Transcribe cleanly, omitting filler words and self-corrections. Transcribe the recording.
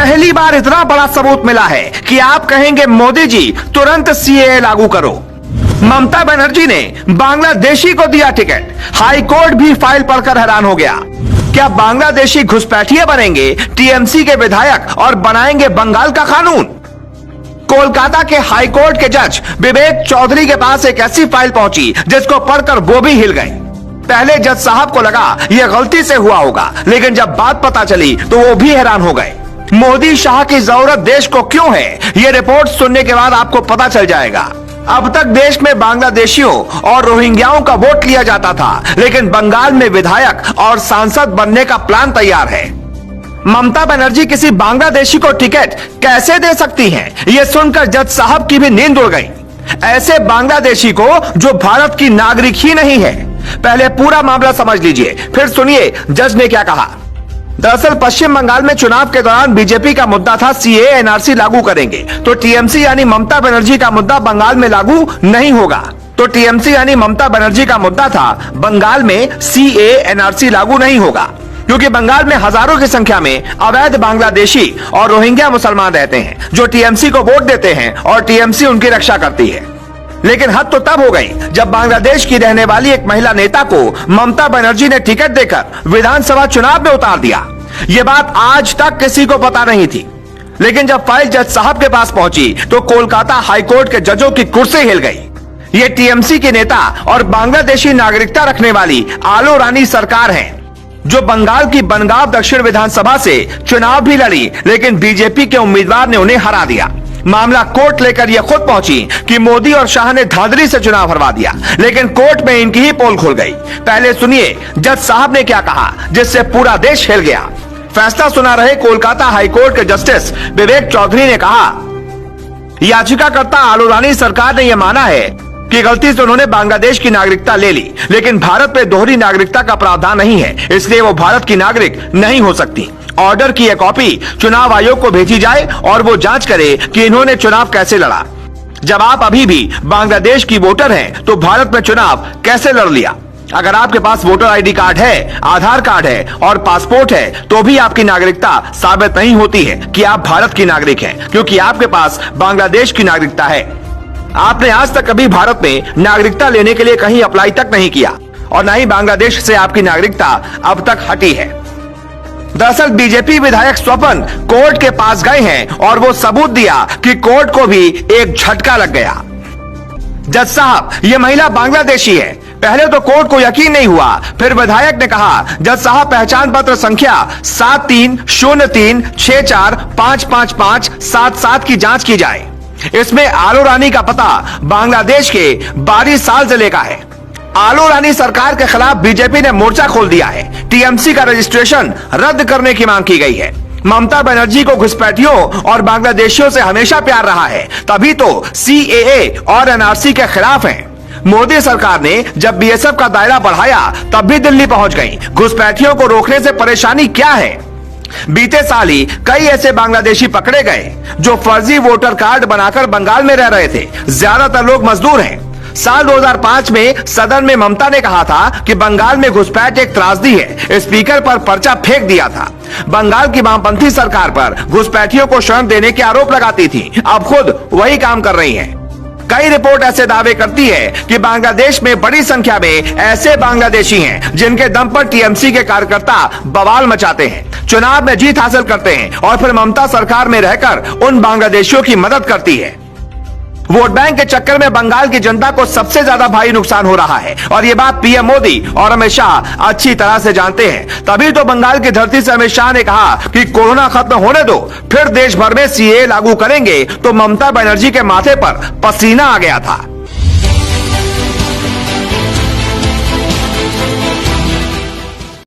पहली बार इतना बड़ा सबूत मिला है कि आप कहेंगे मोदी जी तुरंत सीएए लागू करो। ममता बनर्जी ने बांग्लादेशी को दिया टिकट, हाई कोर्ट भी फाइल पढ़कर हैरान हो गया। क्या बांग्लादेशी घुसपैठिए बनेंगे टीएमसी के विधायक और बनाएंगे बंगाल का कानून? कोलकाता के हाई कोर्ट के जज विवेक चौधरी के पास एक ऐसी फाइल पहुंची जिसको पढ़कर वो भी हिल गए। पहले जज साहब को लगा यह गलती से हुआ होगा, लेकिन जब बात पता चली तो वो भी हैरान हो गए। मोदी शाह की जरूरत देश को क्यों है, यह रिपोर्ट सुनने के बाद आपको पता चल जाएगा। अब तक देश में बांग्लादेशियों और रोहिंग्याओं का वोट लिया जाता था, लेकिन बंगाल में विधायक और सांसद बनने का प्लान तैयार है। ममता बनर्जी किसी बांग्लादेशी को टिकट कैसे दे सकती हैं? यह सुनकर जज साहब की भी नींद उड़ गई। ऐसे बांग्लादेशी को जो भारत की नागरिक ही नहीं है। पहले पूरा मामला समझ लीजिए, फिर सुनिए जज ने क्या कहा। दरअसल पश्चिम बंगाल में चुनाव के दौरान बीजेपी का मुद्दा था सीएए एनआरसी लागू करेंगे, तो टीएमसी यानी ममता बनर्जी का मुद्दा बंगाल में लागू नहीं होगा। तो टीएमसी यानी ममता बनर्जी का मुद्दा था बंगाल में सीएए एनआरसी लागू नहीं होगा, क्योंकि बंगाल में हजारों की संख्या में अवैध बांग्लादेशी और रोहिंग्या मुसलमान रहते हैं जो टीएमसी को वोट देते हैं और टीएमसी उनकी रक्षा करती है। लेकिन हद तो तब हो गई जब बांग्लादेश की रहने वाली एक महिला नेता को ममता बनर्जी ने टिकट देकर विधानसभा चुनाव में उतार दिया। ये बात आज तक किसी को पता नहीं थी, लेकिन जब फाइल जज साहब के पास पहुंची तो कोलकाता हाईकोर्ट के जजों की कुर्सी हिल गई। ये टीएमसी के नेता और बांग्लादेशी नागरिकता रखने वाली आलो रानी सरकार है, जो बंगाल की बनगांव दक्षिण विधानसभा से चुनाव भी लड़ी, लेकिन बीजेपी के उम्मीदवार ने उन्हें हरा दिया। मामला कोर्ट लेकर यह खुद पहुंची कि मोदी और शाह ने धांधली से चुनाव हरवा दिया, लेकिन कोर्ट में इनकी ही पोल खुल गई। पहले सुनिए जज साहब ने क्या कहा, जिससे पूरा देश हिल गया। फैसला सुना रहे कोलकाता हाईकोर्ट के जस्टिस विवेक चौधरी ने कहा, याचिकाकर्ता आलो रानी सरकार ने यह माना है कि गलती से उन्होंने बांग्लादेश की नागरिकता ले ली, लेकिन भारत में दोहरी नागरिकता का प्रावधान नहीं है, इसलिए वो भारत की नागरिक नहीं हो सकती। ऑर्डर की एक कॉपी चुनाव आयोग को भेजी जाए और वो जांच करे कि इन्होंने चुनाव कैसे लड़ा। जब आप अभी भी बांग्लादेश की वोटर हैं, तो भारत में चुनाव कैसे लड़ लिया? अगर आपके पास वोटर आईडी कार्ड है, आधार कार्ड है और पासपोर्ट है, तो भी आपकी नागरिकता साबित नहीं होती है कि आप भारत की नागरिक हैं, क्योंकि आपके पास बांग्लादेश की नागरिकता है। आपने आज तक कभी भारत में नागरिकता लेने के लिए कहीं अप्लाई तक नहीं किया और न ही बांग्लादेश से आपकी नागरिकता अब तक हटी है। दरअसल बीजेपी विधायक स्वपन कोर्ट के पास गए हैं और वो सबूत दिया कि कोर्ट को भी एक झटका लग गया। जज साहब, ये महिला बांग्लादेशी है। पहले तो कोर्ट को यकीन नहीं हुआ, फिर विधायक ने कहा, जज साहब पहचान पत्र संख्या 730364555577 की जांच की जाए। इसमें आलो रानी का पता बांग्लादेश के बारी साल जिले का है। आलो रानी सरकार के खिलाफ बीजेपी ने मोर्चा खोल दिया है। टीएमसी का रजिस्ट्रेशन रद्द करने की मांग की गई है। ममता बनर्जी को घुसपैठियों और बांग्लादेशियों से हमेशा प्यार रहा है, तभी तो सीएए और एनआरसी के खिलाफ हैं। मोदी सरकार ने जब बीएसएफ का दायरा बढ़ाया तब भी दिल्ली पहुंच गई। घुसपैठियों को रोकने से परेशानी क्या है? बीते साल ही कई ऐसे बांग्लादेशी पकड़े गए जो फर्जी वोटर कार्ड बनाकर बंगाल में रह रहे थे। ज्यादातर लोग मजदूर हैं। साल 2005 में सदन में ममता ने कहा था कि बंगाल में घुसपैठ एक त्रासदी है। स्पीकर पर पर्चा फेंक दिया था। बंगाल की वामपंथी सरकार पर घुसपैठियों को शरण देने के आरोप लगाती थी। अब खुद वही काम कर रही हैं। कई रिपोर्ट ऐसे दावे करती है कि बांग्लादेश में बड़ी संख्या में ऐसे बांग्लादेशी हैं जिनके दम पर टीएमसी के कार्यकर्ता बवाल मचाते हैं, चुनाव में जीत हासिल करते हैं और फिर ममता सरकार में रहकर उन बांग्लादेशियों की मदद करती है। वोट बैंक के चक्कर में बंगाल की जनता को सबसे ज्यादा भारी नुकसान हो रहा है और ये बात पीएम मोदी और अमित शाह अच्छी तरह से जानते हैं। तभी तो बंगाल की धरती से अमित शाह ने कहा कि कोरोना खत्म होने दो, फिर देश भर में सीएए लागू करेंगे। तो ममता बनर्जी के माथे पर पसीना आ गया था।